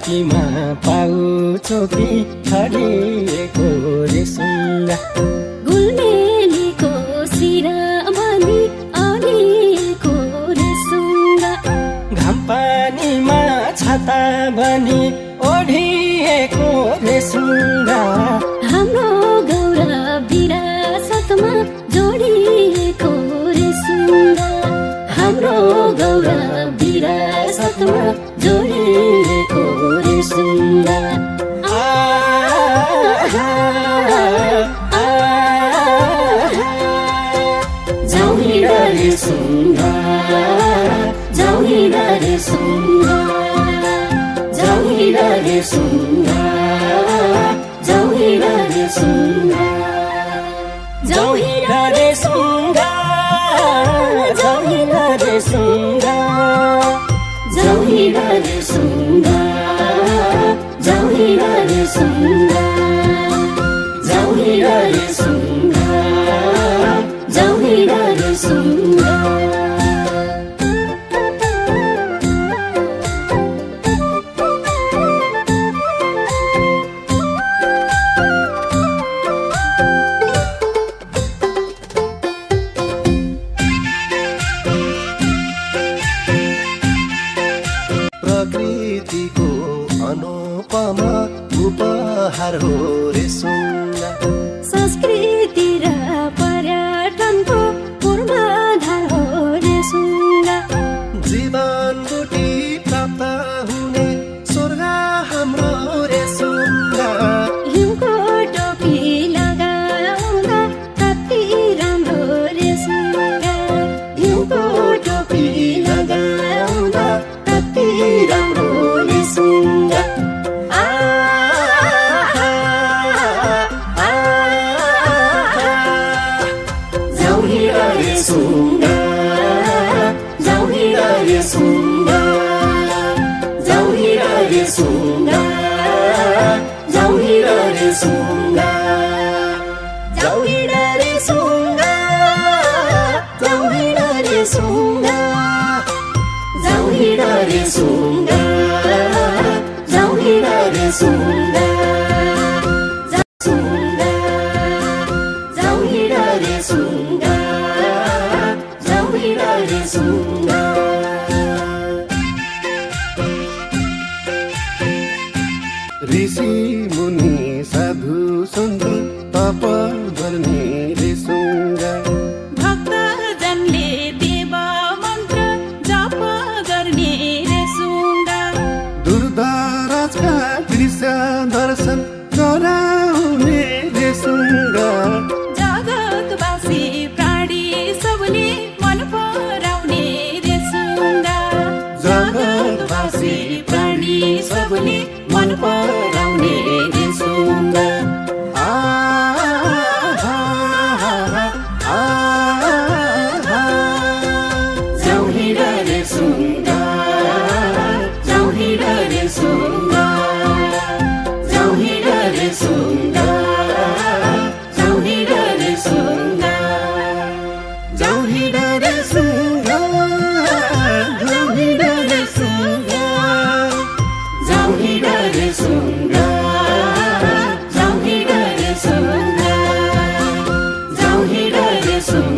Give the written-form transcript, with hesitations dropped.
छातीमा पाउँछौ कि छरिएको रेसुङ्गा गुलमेलीको सिराभनी अडिएको रेसुङ्गा घाम पानीमा छाता बनी ओढिएको रेसुङ्गा हाम्रो गौरव विरासतमा जोडिएको रेसुङ्गा हाम्रो गौरव विरासतमा जोडिएको रेसुङ्गा जाऊ हिँड रेसुङ्गा जाऊ हिँड रेसुङ्गा जाऊ हिँड रेसुङ्गा जाऊ हिँड रेसुङ्गा जाऊ हिँड रेसुङ्गा जाऊ हिँड रेसुङ्गा जाऊ हिँड रेसुङ्गा जाऊ हिँड रेसुङ्गा जाऊ हिँड रेसुङ्गा जाऊ हिँड रेसुङ्गा प्रकृतिको अनुपमा उपहार हो रेसुङ्गा संस्कृति र पर्यटनको पूर्वाधार हो रेसुङ्गा जीवन बुटी प्राप्त हुने स्वर्ग हाम्रो रेसुङ्गा हिउँको टोपी लगाउँदा कति राम्रो रेसुङ्गा हिउँको टोपी लगाउँदा कति राम्रो रेसुङ्गा जाऊ हिँड रेसुङ्गा जाऊ हिँड रेसुङ्गा जाऊ हिँड रेसुङ्गा जाऊ हिँड रेसुङ्गा जाऊ हिँड रेसुङ्गा जाऊ हिँड रेसुङ्गा जाऊ हिँड रेसुङ्गा जाऊ हिँड रेसुङ्गा जाऊ हिँड रेसुङ्गा जाऊ हिँड रेसुङ्गा ऋषि मुनि साधु सन्त तप गर्ने रेसुङ्गा भक्तजनले देव मन्त्र जप गर्ने रेसुङ्गा दुर्दराजका दृश्य दर्शन गराउने रेसुङ्गा जगतवासी प्राणी सबले मन पराउने रेसुङ्गा जगतवासी प्राणी सबले मन पराउने रेसुङ्गा जाऊ हिँड रेसुङ्गा जाऊ हिँड रेसुङ्गा जाऊ हिँड रेसुङ्गा जाऊ हिँड रेसुङ्गा जाऊ हिँड रेसुङ्गा जाऊ हिँड रेसुङ्गा जाऊ हिँड रेसुङ्गा जाऊ हिँड रेसुङ्गा जाऊ हिँड रेसुङ्गा